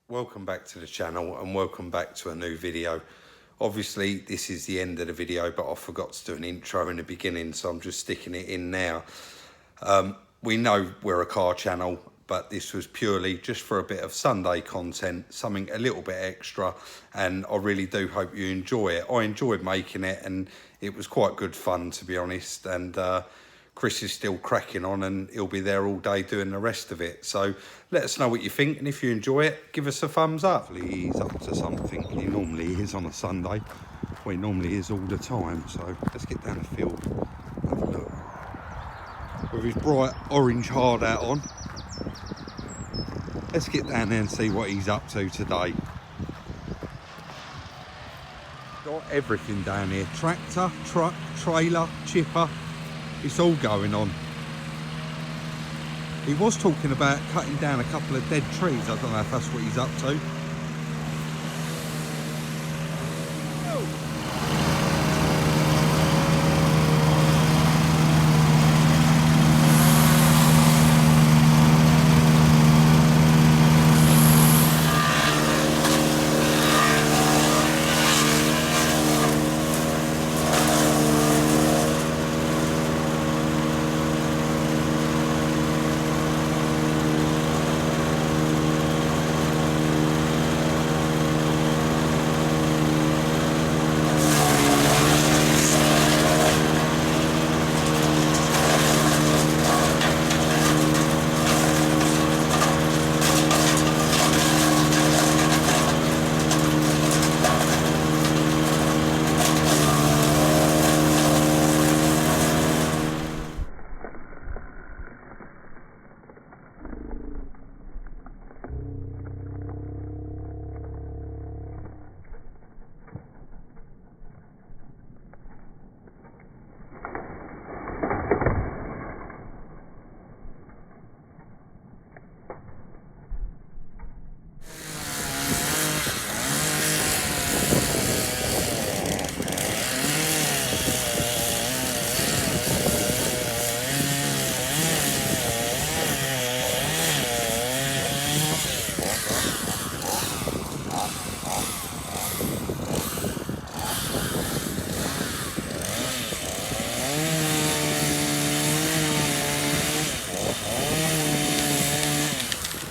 Welcome back to the channel and welcome back to a new video. Obviously this is the end of the video, but I forgot to do an intro in the beginning, so I'm just sticking it in now. We know we're a car channel, but this was purely just for a bit of Sunday content, something a little bit extra, and I really do hope you enjoy it. I enjoyed making it and it was quite good fun, to be honest, and Chris is still cracking on and he'll be there all day doing the rest of it. So let us know what you think, and if you enjoy it, give us a thumbs up. He's up to something. He normally is on a Sunday. Well, he normally is all the time. So let's get down the field, have a look. With his bright orange hard hat on. Let's get down there and see what he's up to today. Got everything down here. Tractor, truck, trailer, chipper. It's all going on. He was talking about cutting down a couple of dead trees. I don't know if that's what he's up to.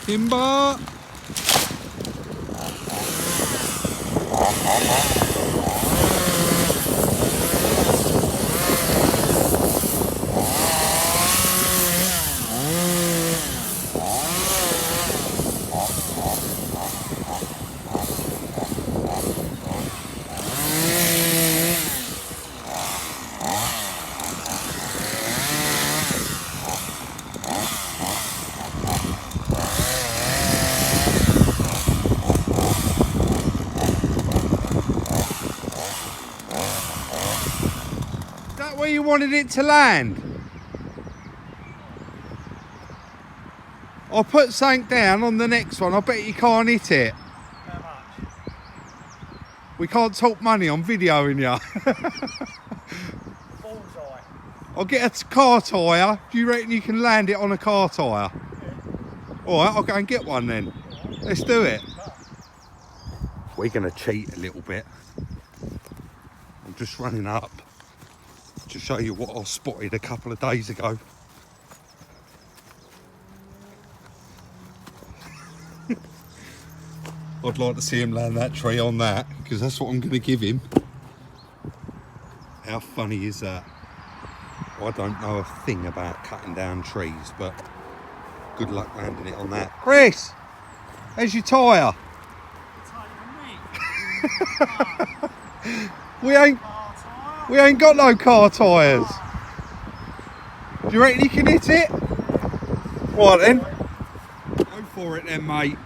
Timber! Where you wanted it to land? I'll put something down on the next one. I bet you can't hit it. How much? We can't talk money on videoing you. Bullseye. I'll get a car tyre. Do you reckon you can land it on a car tyre? Yeah. Alright, I'll go and get one then. Let's do it. We're going to cheat a little bit. I'm just running up to show you what I spotted a couple of days ago. I'd like to see him land that tree on that, because that's what I'm going to give him. How funny is that? I don't know a thing about cutting down trees, but good luck landing it on that. Chris, there's your tyre. We ain't got no car tyres. Do you reckon you can hit it? Right then. Go for it then, mate.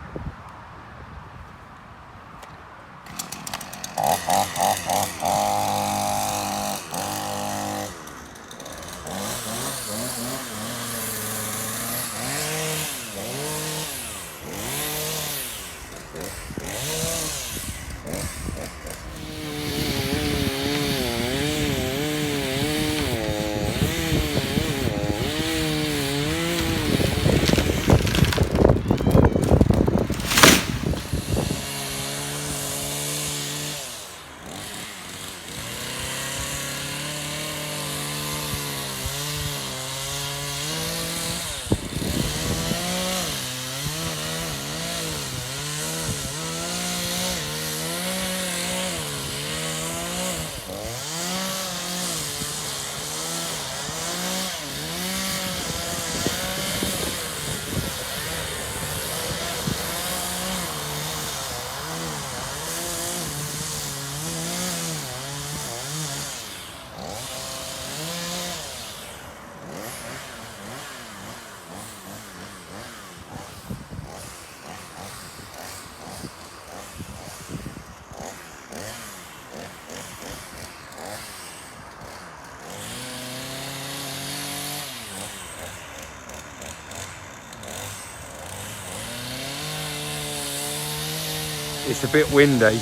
It's a bit windy.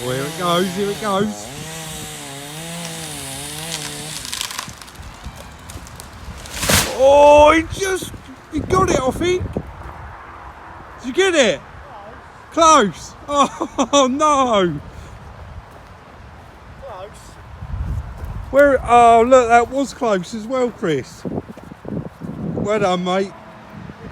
Oh, here it goes, here it goes. Oh, he got it, I think. Did you get it? Close. Oh no. Close. Where? Oh look, that was close as well, Chris. Well done, mate.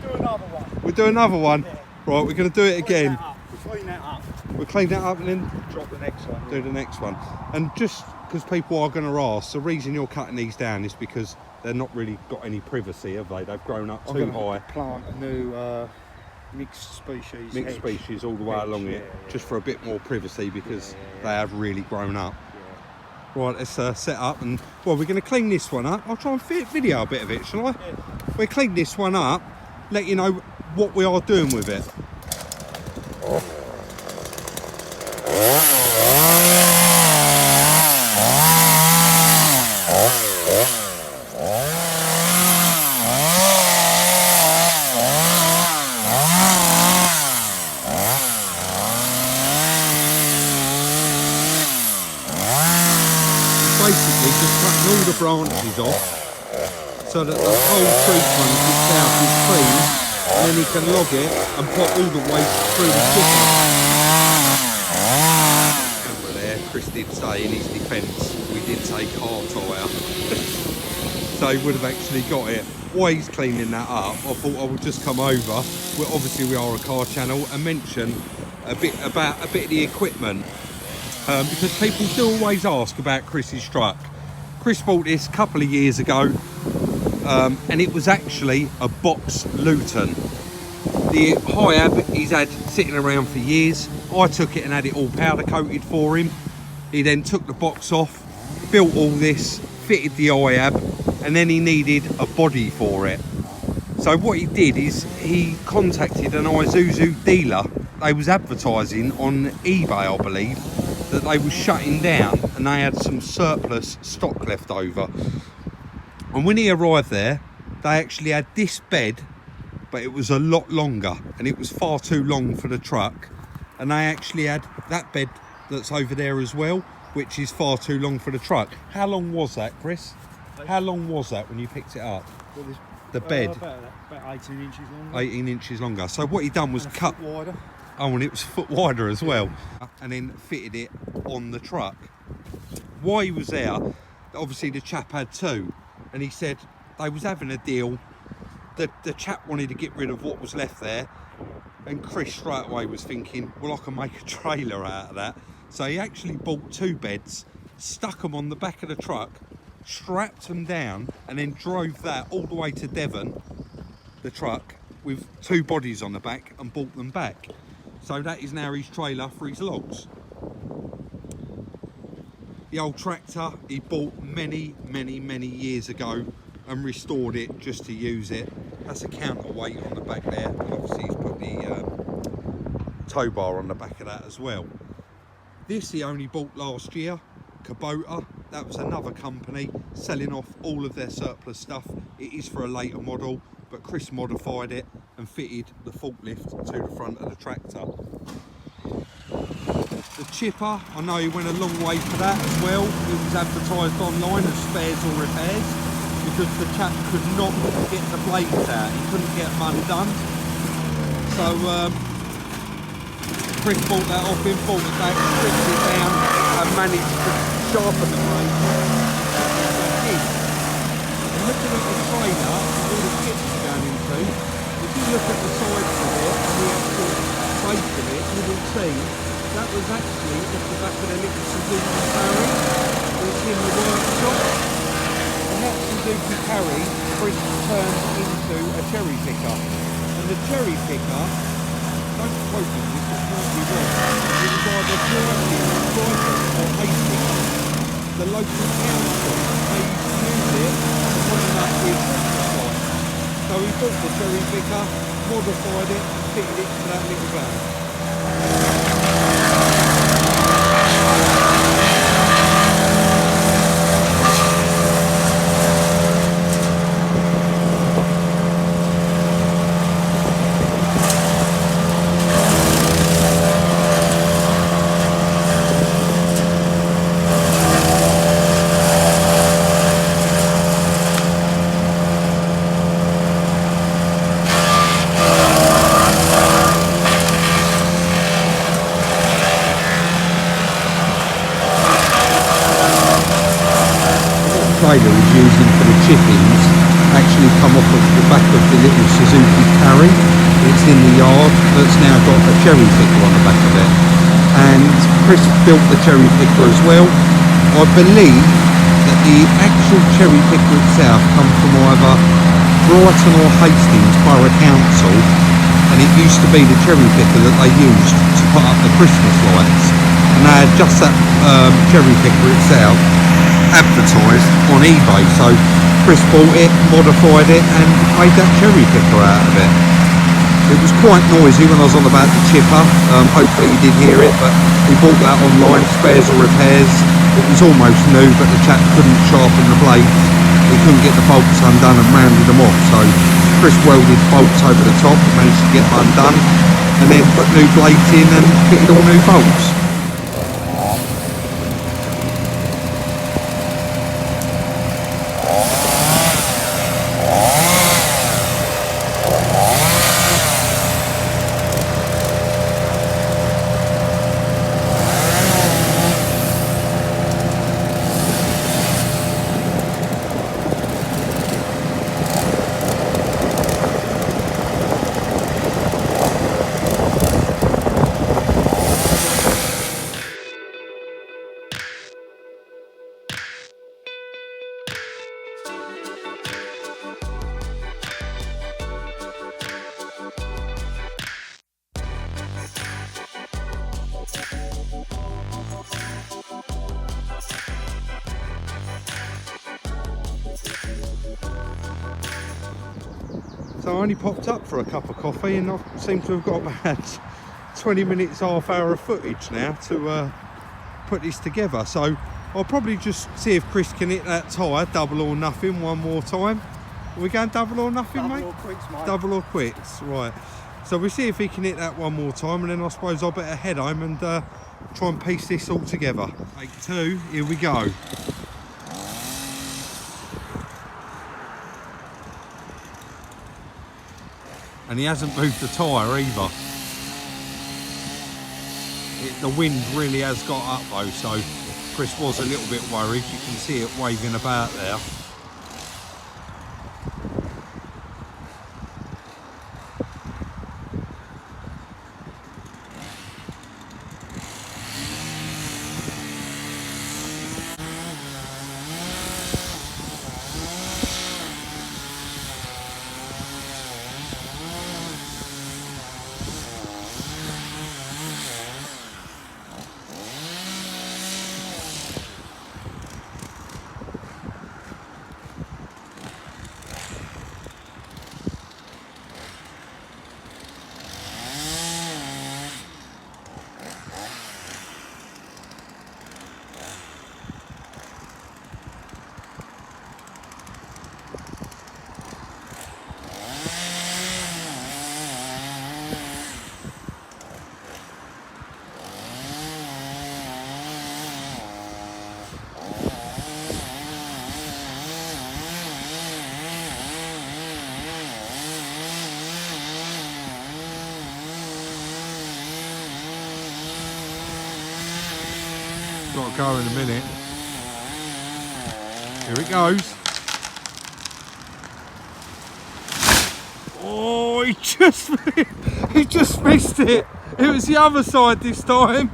We'll do another one. We'll do another one. Yeah. Right, we're going to do it again. We'll clean that up. We'll clean that up and then Drop the next one. do the next one. And just because people are going to ask, the reason you're cutting these down is because they're not really got any privacy, have they? They've grown up too high. Plant a new mixed species. Mixed species all the way along it, just for a bit more privacy because they have really grown up. Right, let's set up and, well, we're going to clean this one up. I'll try and video a bit of it, shall I? Yeah. We'll clean this one up, let you know what we are doing with it. Basically just cutting all the branches off so that the whole tree trunk itself is clean, and then he can log it and put all the waste through the chipper. Remember there, Chris did say in his defence, we did take car tyre. So he would have actually got it. While he's cleaning that up, I thought I would just come over. Well, obviously we are a car channel, and mention a bit of the equipment. Because people do always ask about Chris's truck. Chris bought this a couple of years ago, and it was actually a box Luton. The Hiab he's had sitting around for years. I took it and had it all powder coated for him. He then took the box off, built all this, fitted the Hiab, and then he needed a body for it. So what he did is he contacted an Isuzu dealer. They was advertising on eBay, I believe, that they were shutting down and they had some surplus stock left over. And when he arrived there, they actually had this bed, but it was a lot longer and it was far too long for the truck. And they actually had that bed that's over there as well, which is far too long for the truck. How long was that, Chris? How long was that when you picked it up? The bed? About 18 inches longer. 18 inches longer. So what he done was cut... A foot wider. Oh, and it was a foot wider as well. And then fitted it on the truck. While he was there, obviously the chap had two. And he said they was having a deal. The chap wanted to get rid of what was left there. And Chris straight away was thinking, well, I can make a trailer out of that. So he actually bought two beds, stuck them on the back of the truck, strapped them down, and then drove that all the way to Devon, the truck, with two bodies on the back, and brought them back. So that is now his trailer for his logs. The old tractor he bought many years ago and restored it just to use it. That's a counterweight on the back there, and obviously he's put the tow bar on the back of that as well. This he only bought last year, Kubota. That was another company selling off all of their surplus stuff. It is for a later model, but Chris modified it and fitted the forklift to the front of the tractor. The chipper, I know he went a long way for that as well. It was advertised online as spares or repairs because the chap could not get the blades out. He couldn't get them undone. So Chris bought that off him, bought it back, stripped it down and managed to sharpen the blades. And looking at the trailer, all the kits it's going into, if you look at the sides of it and the actual base of it, you will see that was actually off the back of the little Suzuki Carry that's in the workshop. And that Suzuki Carry, Chris turned into a cherry picker. And the cherry picker, don't quote me, this might be wrong, it was either Jordan, Brighton or Hastings. The local council, they used it to put them up with Christmas lights. So he bought the cherry picker, modified it and fitted it to that little van. trailer is using for the chippings actually come off of the back of the little Suzuki Carry. It's in the yard that's now got a cherry picker on the back of it. And Chris built the cherry picker as well. I believe that the actual cherry picker itself comes from either Brighton or Hastings Borough Council, and it used to be the cherry picker that they used to put up the Christmas lights. And they had just that cherry picker itself advertised on eBay, so Chris bought it, modified it and made that cherry picker out of it. It was quite noisy when I was on about the chipper, hopefully you did hear it, but we bought that online, spares or repairs. It was almost new, but the chap couldn't sharpen the blades, he couldn't get the bolts undone and rounded them off, so Chris welded bolts over the top, managed to get them undone, and then put new blades in and fitted all new bolts. So I only popped up for a cup of coffee and I seem to have got about 20 minutes, half hour of footage now to put this together. So I'll probably just see if Chris can hit that tyre, double or nothing, one more time. Are we going double or nothing, Double mate? or quits, mate. Double or quits, right. So we'll see if he can hit that one more time, and then I suppose I better head home and try and piece this all together. Take two, here we go. And he hasn't moved the tyre either. The wind really has got up though, so Chris was a little bit worried. You can see it waving about there. Got to go in a minute. Here it goes. Oh, he just missed it. It was the other side this time.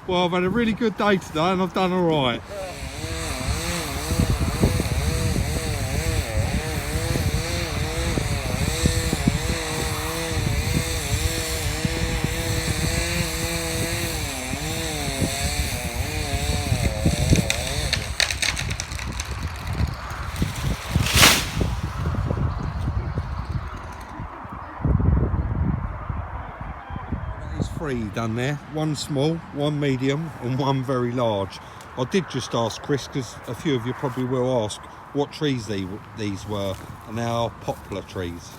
Well, I've had a really good day today and I've done all right. Three done there, one small, one medium and one very large. I did just ask Chris, because a few of you probably will ask what trees these were, and they are poplar trees.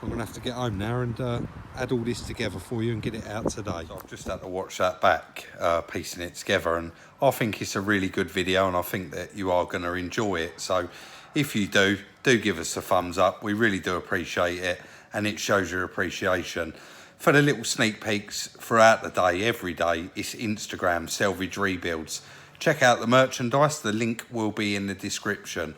I'm gonna have to get home now and add all this together for you and get it out today. So I've just had to watch that back, piecing it together, and I think it's a really good video and I think that you are going to enjoy it. So if you do give us a thumbs up, we really do appreciate it. And it shows your appreciation. for the little sneak peeks throughout the day, every day, it's Instagram, Salvage Rebuilds. Check out the merchandise, the link will be in the description.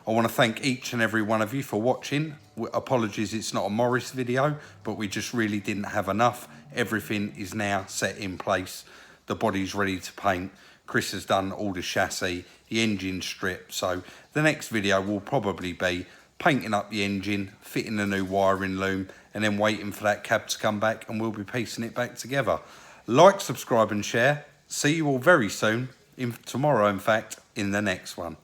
I want to thank each and every one of you for watching. Apologies it's not a Morris video, but we just really didn't have enough. Everything is now set in place. The body's ready to paint. Chris has done all the chassis, the engine strip. So the next video will probably be painting up the engine, fitting the new wiring loom, and then waiting for that cab to come back, and we'll be piecing it back together. Like, subscribe and share. See you all very soon, tomorrow in fact, in the next one.